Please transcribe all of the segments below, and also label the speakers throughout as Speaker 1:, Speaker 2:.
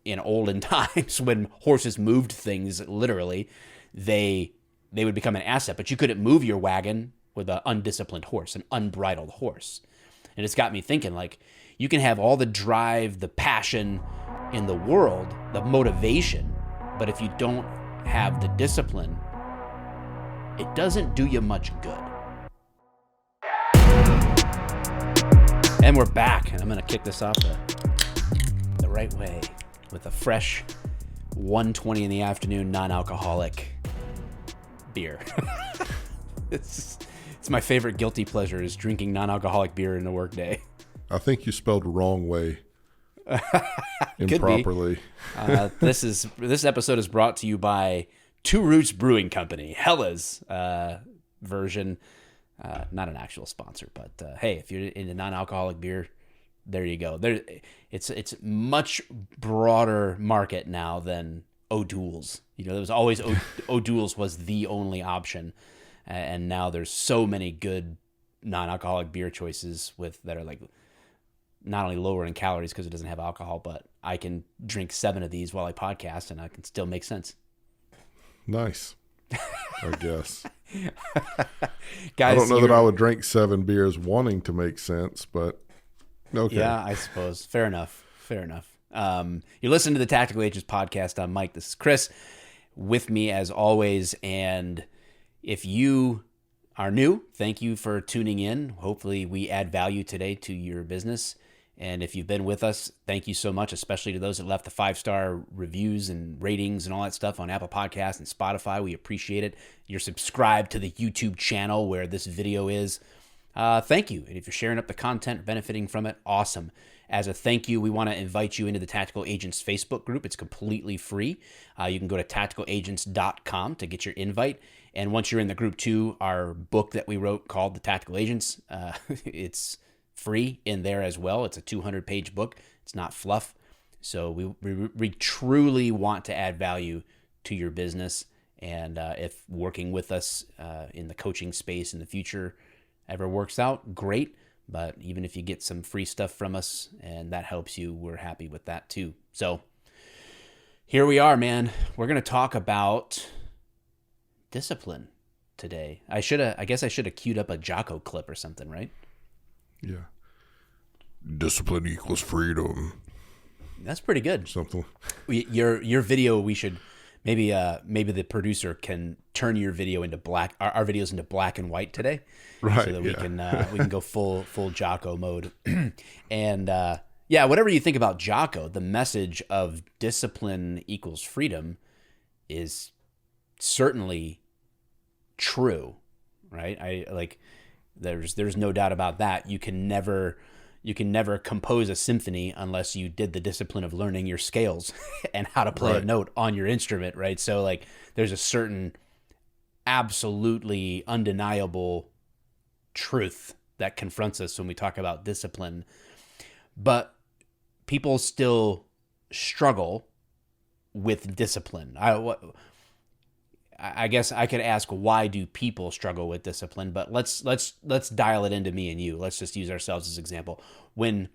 Speaker 1: in olden times when horses moved things literally, they would become an asset. But you couldn't move your wagon with an undisciplined horse, an unbridled horse. And it's got me thinking, like, you can have all the drive, the passion in the world, the motivation, but if you don't have the discipline, it doesn't do you much good. And we're back, and I'm going to kick this off the right way with a fresh 1:20 in the afternoon non-alcoholic beer. It's my favorite guilty pleasure is drinking non-alcoholic beer in the workday.
Speaker 2: I think you spelled wrong way improperly.
Speaker 1: This episode is brought to you by Two Roots Brewing Company, Hella's version. Not an actual sponsor, but hey, if you're into non-alcoholic beer, there you go. It's much broader market now than O'Doul's. There was always O'Doul's was the only option, and now there's so many good non-alcoholic beer choices that are like not only lower in calories because it doesn't have alcohol, but I can drink 7 of these while I podcast and I can still make sense.
Speaker 2: Nice, I guess.
Speaker 1: Guys,
Speaker 2: I don't know that I would drink 7 beers wanting to make sense, but okay.
Speaker 1: Yeah, I suppose. Fair enough. You're listening to the Tactical Agents podcast. I'm Mike. This is Chris with me as always. And if you are new, thank you for tuning in. Hopefully we add value today to your business. And if you've been with us, thank you so much, especially to those that left the 5-star reviews and ratings and all that stuff on Apple Podcasts and Spotify. We appreciate it. You're subscribed to the YouTube channel where this video is. Thank you. And if you're sharing up the content, benefiting from it, awesome. As a thank you, we want to invite you into the Tactical Agents Facebook group. It's completely free. You can go to tacticalagents.com to get your invite. And once you're in the group too, our book that we wrote called The Tactical Agents, it's free in there as well. It's a 200-page book. It's not fluff. So we truly want to add value to your business. And if working with us in the coaching space in the future ever works out, great. But even if you get some free stuff from us and that helps you, we're happy with that too. So here we are, man. We're going to talk about discipline today. I guess I should have queued up a Jocko clip or something, right?
Speaker 2: Yeah. Discipline equals freedom.
Speaker 1: That's pretty good.
Speaker 2: Something.
Speaker 1: Your video, we should maybe the producer can turn your video into black, our videos into black and white today,
Speaker 2: right?
Speaker 1: So that we can go full Jocko mode. And whatever you think about Jocko, the message of discipline equals freedom is certainly true, right? There's no doubt about that. You can never compose a symphony unless you did the discipline of learning your scales and how to play a note on your instrument, right? So there's a certain absolutely undeniable truth that confronts us when we talk about discipline. But people still struggle with discipline. I guess I could ask, why do people struggle with discipline? But let's dial it into me and you. Let's just use ourselves as example. When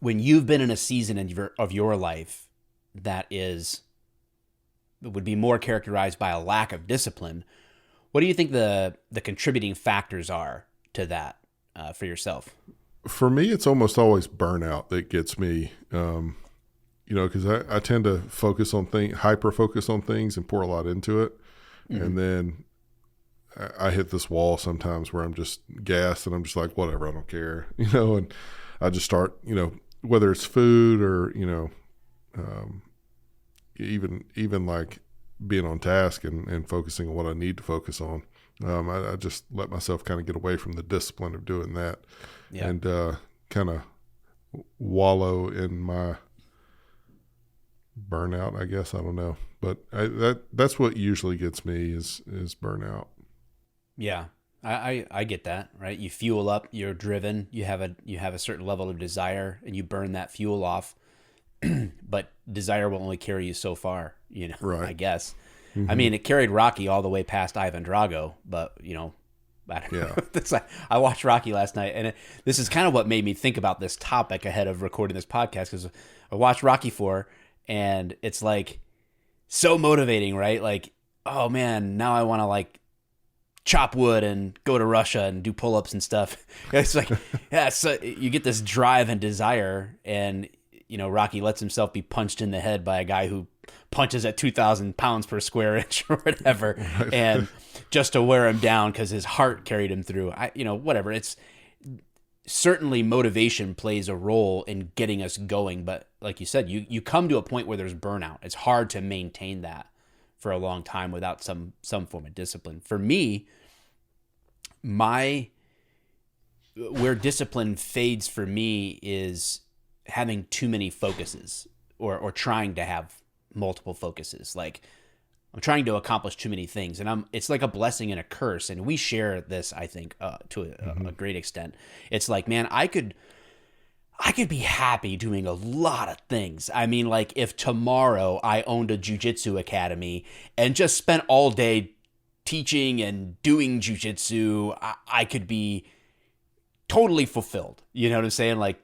Speaker 1: you've been in a season of your life that would be more characterized by a lack of discipline, what do you think the contributing factors are to that for yourself?
Speaker 2: For me, it's almost always burnout that gets me. Because I tend to hyper focus on things and pour a lot into it. Mm-hmm. And then I hit this wall sometimes where I'm just gassed and I'm just like, whatever, I don't care, and I just start, whether it's food or, even like being on task and focusing on what I need to focus on. I just let myself kind of get away from the discipline of doing that and kind of wallow in my burnout, I guess. I don't know, but that's what usually gets me is burnout.
Speaker 1: Yeah, I get that, right? You fuel up, you're driven, you have a certain level of desire, and you burn that fuel off. But desire will only carry you so far, right. I guess. Mm-hmm. I mean, it carried Rocky all the way past Ivan Drago, but I don't know. It's like, I watched Rocky last night, and this is kind of what made me think about this topic ahead of recording this podcast, because I watched Rocky 4. And it's like so motivating, right? Like, oh man, now I want to like chop wood and go to Russia and do pull-ups and stuff. It's like, yeah, so you get this drive and desire, and Rocky lets himself be punched in the head by a guy who punches at 2,000 pounds per square inch or whatever, right. And just to wear him down because his heart carried him through. Whatever. It's certainly motivation plays a role in getting us going, but like you said, you come to a point where there's burnout. It's hard to maintain that for a long time without some form of discipline. For me, where discipline fades for me is having too many focuses or trying to have multiple focuses. Like I'm trying to accomplish too many things, and it's like a blessing and a curse. And we share this, I think, to a great extent. It's like, man, I could be happy doing a lot of things. I mean, like if tomorrow I owned a jiu-jitsu academy and just spent all day teaching and doing jiu-jitsu, I could be totally fulfilled. You know what I'm saying? Like,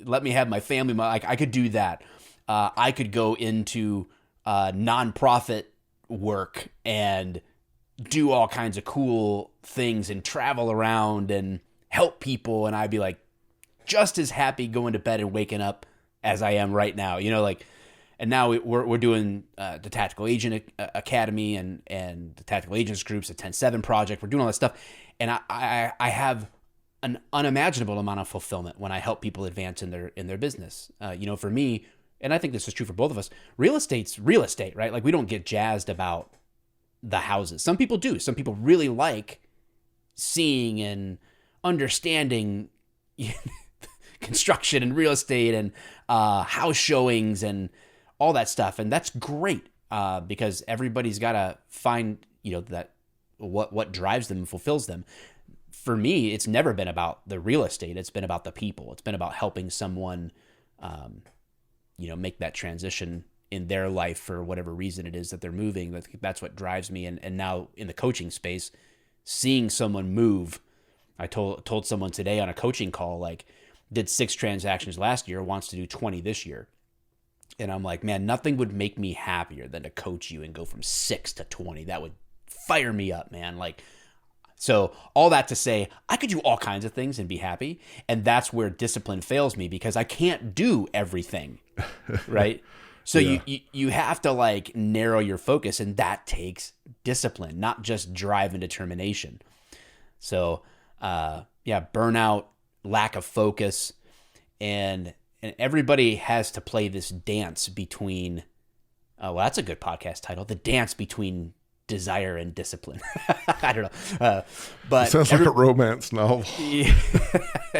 Speaker 1: let me have my family. I could do that. I could go into nonprofit work and do all kinds of cool things and travel around and help people. And I'd be like just as happy going to bed and waking up as I am right now, and now we're doing the Tactical Agent Academy and the Tactical Agents groups, the 10-7 project. We're doing all that stuff. And I have an unimaginable amount of fulfillment when I help people advance in their business. For me, and I think this is true for both of us, real estate's real estate, right? Like we don't get jazzed about the houses. Some people do. Some people really like seeing and understanding construction and real estate and house showings and all that stuff. And that's great because everybody's got to find, that what drives them and fulfills them. For me, it's never been about the real estate. It's been about the people. It's been about helping someone, make that transition in their life for whatever reason it is that they're moving. That's what drives me. And now in the coaching space, seeing someone move. I told someone today on a coaching call, like, did 6 transactions last year, wants to do 20 this year. And I'm like, man, nothing would make me happier than to coach you and go from 6 to 20. That would fire me up, man. Like, so all that to say, I could do all kinds of things and be happy. And that's where discipline fails me because I can't do everything, right? So yeah. you have to like narrow your focus, and that takes discipline, not just drive and determination. So burnout, lack of focus, and everybody has to play this dance between, that's a good podcast title, the dance between desire and discipline. I don't know. But
Speaker 2: it sounds like a romance novel.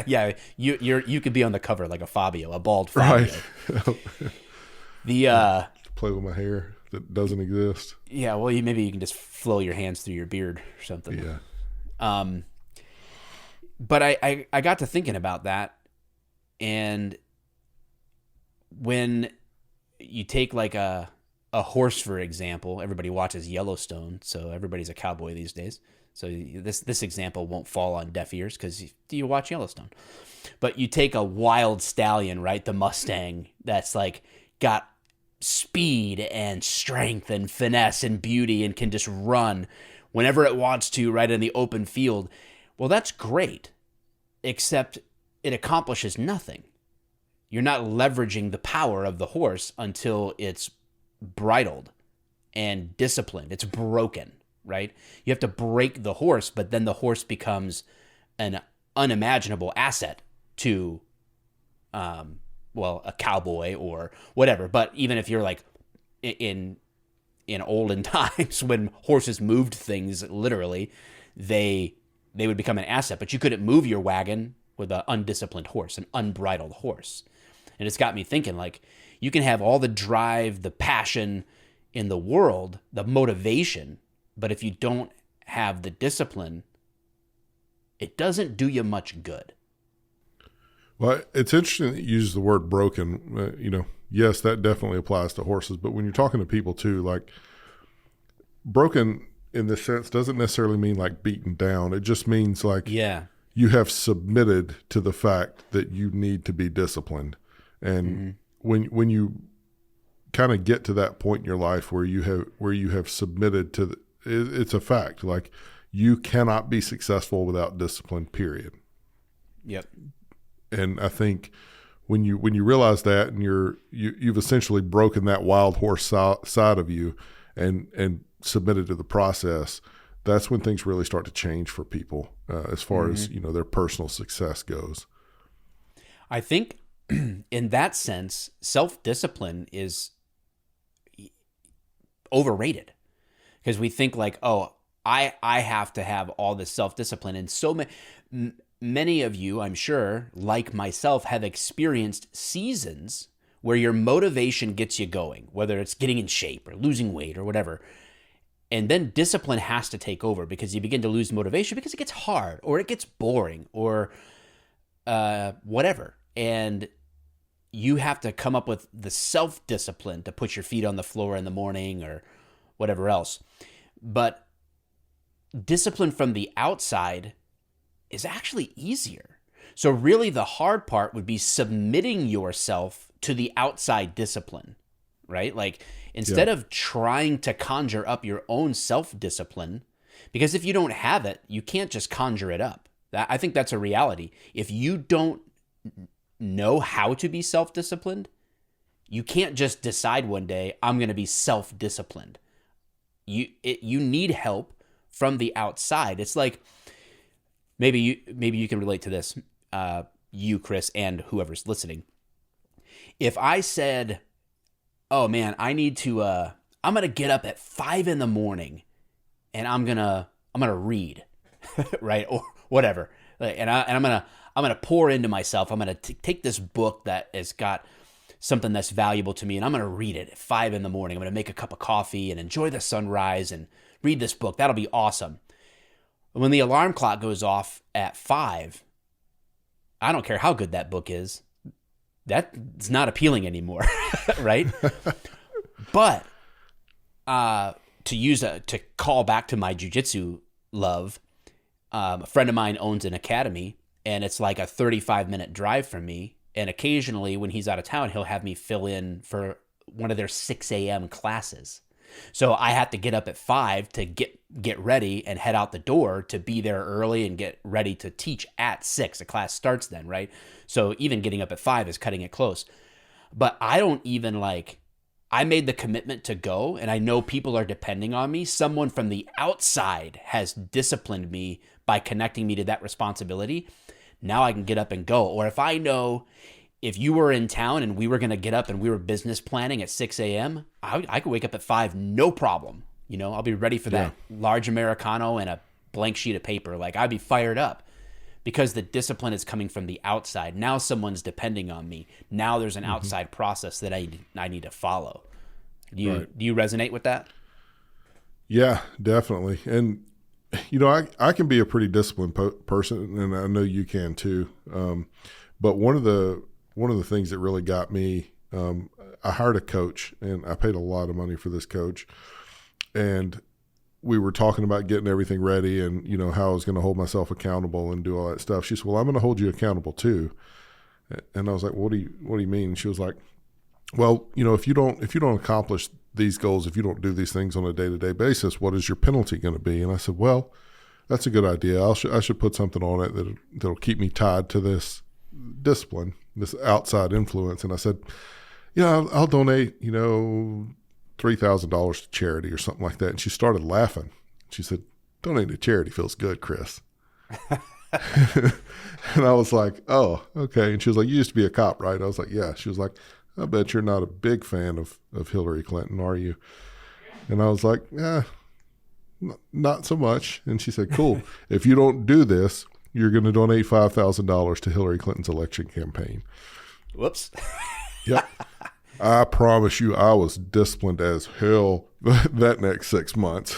Speaker 1: Yeah, you could be on the cover like a Fabio, a bald Fabio.
Speaker 2: Right. Play with my hair that doesn't exist.
Speaker 1: Yeah, well, maybe you can just flow your hands through your beard or something.
Speaker 2: Yeah.
Speaker 1: But I got to thinking about that, and when you take like a horse, for example, everybody watches Yellowstone, so everybody's a cowboy these days. So this example won't fall on deaf ears because you watch Yellowstone. But you take a wild stallion, right, the Mustang, that's like got speed and strength and finesse and beauty and can just run whenever it wants to right in the open field. Well, that's great, except it accomplishes nothing. You're not leveraging the power of the horse until it's bridled and disciplined. It's broken, right? You have to break the horse, but then the horse becomes an unimaginable asset to, a cowboy or whatever. But even if you're like in olden times when horses moved things literally, they would become an asset. But you couldn't move your wagon with an undisciplined horse, an unbridled horse. And it's got me thinking, like, you can have all the drive, the passion in the world, the motivation, but if you don't have the discipline, it doesn't do you much good.
Speaker 2: Well, it's interesting that you use the word broken. Yes, that definitely applies to horses, but when you're talking to people too, like, broken in this sense doesn't necessarily mean like beaten down. It just means like you have submitted to the fact that you need to be disciplined. And when you kind of get to that point in your life where you have submitted to it's a fact. Like, you cannot be successful without discipline, period.
Speaker 1: Yep.
Speaker 2: And I think when you realize that, and you've essentially broken that wild horse side of you and submitted to the process, that's when things really start to change for people, as far as, their personal success goes.
Speaker 1: I think in that sense, self-discipline is overrated, because we think like, oh, I have to have all this self-discipline. And so many of you, I'm sure, like myself, have experienced seasons where your motivation gets you going, whether it's getting in shape or losing weight or whatever. And then discipline has to take over, because you begin to lose motivation because it gets hard or it gets boring or whatever. And you have to come up with the self-discipline to put your feet on the floor in the morning or whatever else. But discipline from the outside is actually easier. So really the hard part would be submitting yourself to the outside discipline, right? Like, instead of trying to conjure up your own self-discipline, because if you don't have it, you can't just conjure it up. I think that's a reality. If you don't know how to be self-disciplined, you can't just decide one day, I'm going to be self-disciplined. You need help from the outside. It's like, maybe you can relate to this, you, Chris, and whoever's listening. If I said, oh man, I need to, I'm going to get up at 5 a.m. and I'm going to read, right? Or whatever. And I'm going to pour into myself. I'm going to take this book that has got something that's valuable to me, and I'm going to read it at 5 a.m. I'm going to make a cup of coffee and enjoy the sunrise and read this book. That'll be awesome. When the alarm clock goes off at 5, I don't care how good that book is. That's not appealing anymore, right? But to call back to my jiu-jitsu love, a friend of mine owns an academy, and it's like a 35-minute drive from me. And occasionally when he's out of town, he'll have me fill in for one of their 6 a.m. classes. So I have to get up at 5 to get ready and head out the door to be there early and get ready to teach at 6. The class starts then, right? So even getting up at 5 is cutting it close. But I don't even I made the commitment to go, and I know people are depending on me. Someone from the outside has disciplined me by connecting me to that responsibility. Now I can get up and go. Or if I know, if you were in town and we were going to get up and we were business planning at 6 a.m., I could wake up at 5, no problem. I'll be ready for that large Americano and a blank sheet of paper. Like, I'd be fired up because the discipline is coming from the outside. Now someone's depending on me. Now there's an outside process that I need to follow. Do you resonate with that?
Speaker 2: Yeah, definitely. And, I can be a pretty disciplined person, and I know you can too. But one of the things that really got me, I hired a coach, and I paid a lot of money for this coach. And we were talking about getting everything ready and, how I was going to hold myself accountable and do all that stuff. She said, well, I'm going to hold you accountable too. And I was like, what do you mean? And she was like, well, if you don't accomplish these goals, if you don't do these things on a day-to-day basis, what is your penalty going to be? And I said, well, that's a good idea. I should put something on it that'll keep me tied to this discipline, this outside influence. And I said, I'll donate, $3,000 to charity or something like that. And she started laughing. She said, donating to charity feels good, Chris. And I was like, oh, okay. And she was like, you used to be a cop, right? I was like, yeah. She was like, I bet you're not a big fan of Hillary Clinton, are you? And I was like, not so much. And she said, cool. If you don't do this, you're going to donate $5,000 to Hillary Clinton's election campaign.
Speaker 1: Whoops.
Speaker 2: Yep. I promise you, I was disciplined as hell that next 6 months.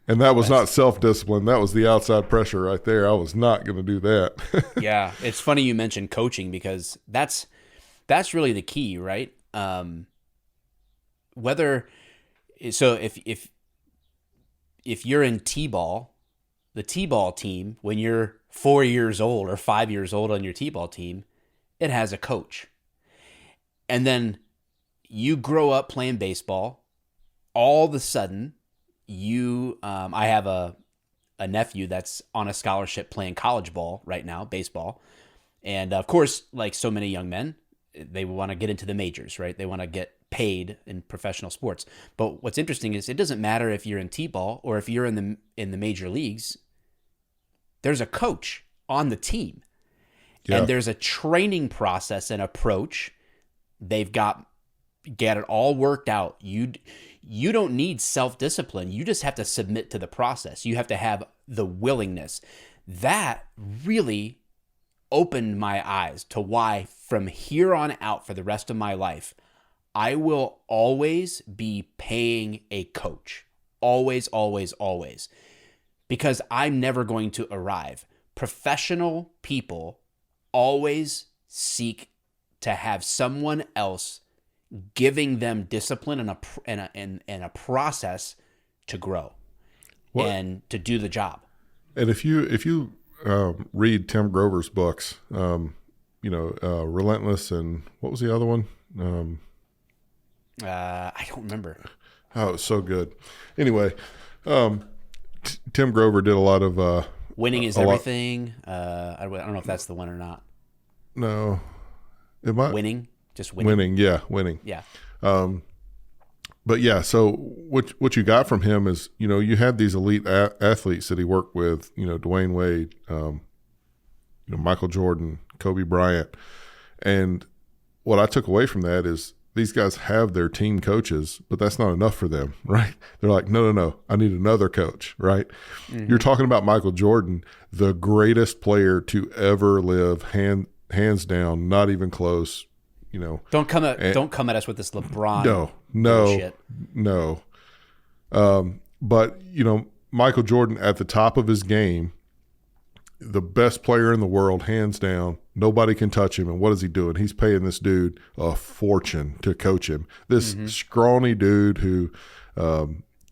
Speaker 2: And that was not self-discipline. That was the outside pressure right there. I was not going to do that.
Speaker 1: Yeah. It's funny you mentioned coaching, because that's really the key, right? If you're in T-ball, the T-ball team, when you're 4 years old or 5 years old on your T-ball team, it has a coach. And then you grow up playing baseball. All of a sudden, I have a nephew that's on a scholarship playing college ball right now, baseball. And of course, like so many young men, they want to get into the majors, right? They want to get paid in professional sports. But what's interesting is it doesn't matter if you're in T-ball or if you're in the major leagues. There's a coach on the team. Yeah. And there's a training process and approach. They've got get it all worked out. You don't need self-discipline. You just have to submit to the process. You have to have the willingness. That really opened my eyes to why from here on out for the rest of my life, I will always be paying a coach. Always, always, always. Because I'm never going to arrive. Professional people always seek to have someone else giving them discipline and a process to grow and to do the job. And
Speaker 2: if you read Tim Grover's books, Relentless, and what was the other one?
Speaker 1: I don't remember.
Speaker 2: Oh, it's so good. Anyway, Tim Grover did a lot of
Speaker 1: Winning is Everything. I don't know if that's the one or not.
Speaker 2: No, it might.
Speaker 1: Winning, just winning.
Speaker 2: Winning.
Speaker 1: Yeah.
Speaker 2: But yeah, so what you got from him is, you had these elite athletes that he worked with, Dwayne Wade, Michael Jordan, Kobe Bryant. And what I took away from that is these guys have their team coaches, but that's not enough for them, right? They're like, no, I need another coach, right? Mm-hmm. You're talking about Michael Jordan, the greatest player to ever live, hands down, not even close.
Speaker 1: Don't come at us with this LeBron. Bullshit.
Speaker 2: No. But Michael Jordan at the top of his game, the best player in the world, hands down. Nobody can touch him. And what is he doing? He's paying this dude a fortune to coach him. This scrawny dude who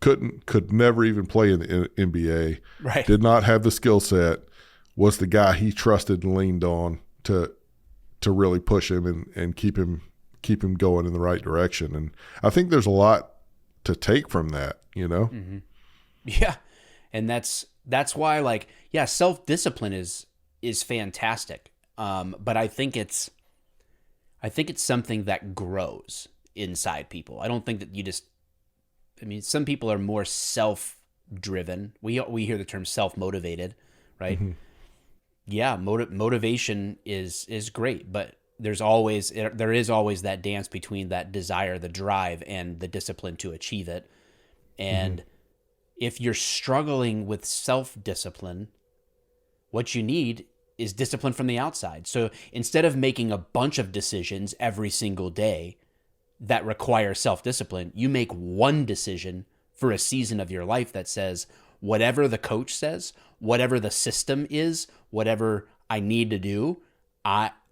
Speaker 2: could never even play in the NBA.
Speaker 1: Right.
Speaker 2: Did not have the skill set. Was the guy he trusted and leaned on to really push him and keep him going in the right direction. And I think there's a lot to take from that,
Speaker 1: Mm-hmm. Yeah. And that's why, self-discipline is fantastic. But I think it's something that grows inside people. I don't think that some people are more self-driven. We hear the term self-motivated, right? Mm-hmm. Yeah, motivation is great, but there is always that dance between that desire, the drive, and the discipline to achieve it. And if you're struggling with self-discipline, what you need is discipline from the outside. So instead of making a bunch of decisions every single day that require self-discipline, you make one decision for a season of your life that says, whatever the coach says, whatever the system is, whatever I need to do,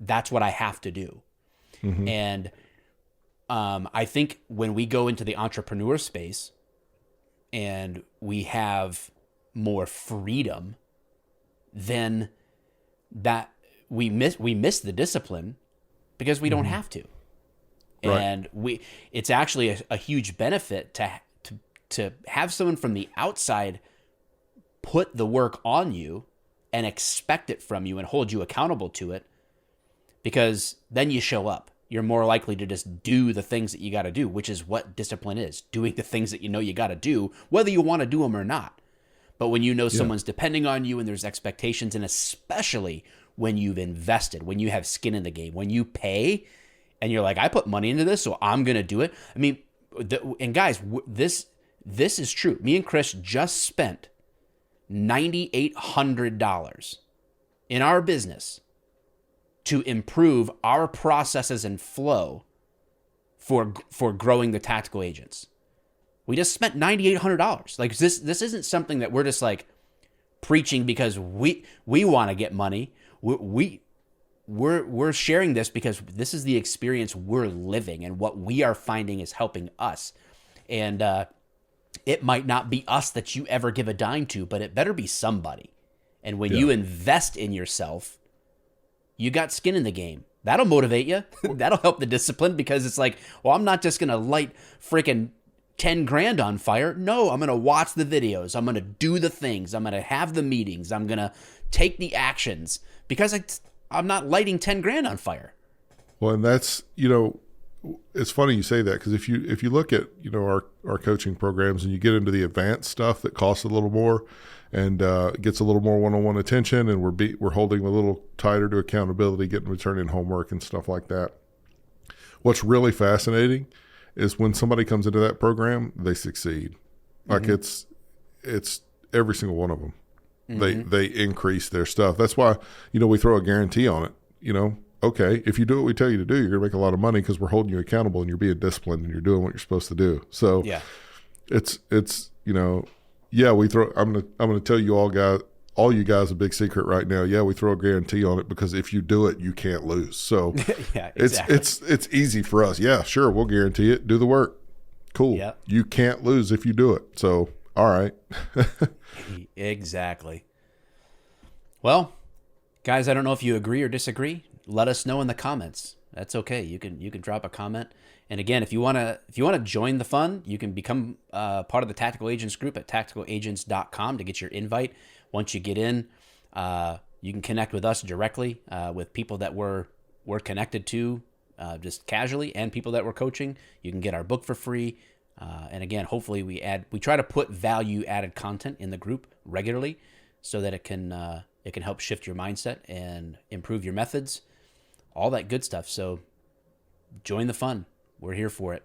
Speaker 1: that's what I have to do. Mm-hmm. And I think when we go into the entrepreneur space and we have more freedom, then that we miss the discipline because we don't have to. Right. And it's actually a huge benefit to have someone from the outside put the work on you and expect it from you and hold you accountable to it, because then you show up. You're more likely to just do the things that you got to do, which is what discipline is, doing the things that you got to do, whether you want to do them or not. But when someone's depending on you and there's expectations, and especially when you've invested, when you have skin in the game, when you pay and you're like, I put money into this, so I'm going to do it. And guys, this is true. Me and Chris just spent $9,800 in our business to improve our processes and flow for growing the tactical agents. We just spent $9,800. Like this isn't something that we're just like preaching because we want to get money. We're sharing this because this is the experience we're living and what we are finding is helping us. And it might not be us that you ever give a dime to, but it better be somebody. And when you invest in yourself, you got skin in the game. That'll motivate you. That'll help the discipline, because it's like, well, I'm not just going to light freaking 10 grand on fire. No, I'm going to watch the videos. I'm going to do the things. I'm going to have the meetings. I'm going to take the actions, because I'm not lighting 10 grand on fire.
Speaker 2: Well, and that's, it's funny you say that, because if you look at, our coaching programs and you get into the advanced stuff that costs a little more and gets a little more one-on-one attention, and we're holding a little tighter to accountability, getting to turn in homework and stuff like that. What's really fascinating is when somebody comes into that program, they succeed. Like it's every single one of them. They increase their stuff. That's why, we throw a guarantee on it. Okay, if you do what we tell you to do, you're going to make a lot of money, because we're holding you accountable and you're being disciplined and you're doing what you're supposed to do. So
Speaker 1: yeah,
Speaker 2: it's we throw. I'm gonna tell you all you guys a big secret right now. Yeah, we throw a guarantee on it, because if you do it, you can't lose. So
Speaker 1: yeah, exactly.
Speaker 2: it's easy for us. Yeah, sure, we'll guarantee it. Do the work. Cool.
Speaker 1: Yep.
Speaker 2: You can't lose if you do it. So all right.
Speaker 1: Exactly. Well, guys, I don't know if you agree or disagree. Let us know in the comments. That's okay. You can drop a comment. And again, if you wanna join the fun, you can become part of the Tactical Agents group at tacticalagents.com to get your invite. Once you get in, you can connect with us directly, with people that we're connected to, just casually, and people that we're coaching. You can get our book for free. And again, hopefully we try to put value added content in the group regularly, so that it can help shift your mindset and improve your methods, all that good stuff. So join the fun. We're here for it.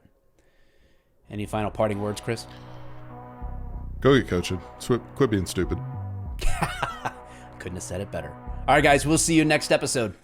Speaker 1: Any final parting words, Chris?
Speaker 2: Go get coaching. Quit being stupid.
Speaker 1: Couldn't have said it better. All right, guys, we'll see you next episode.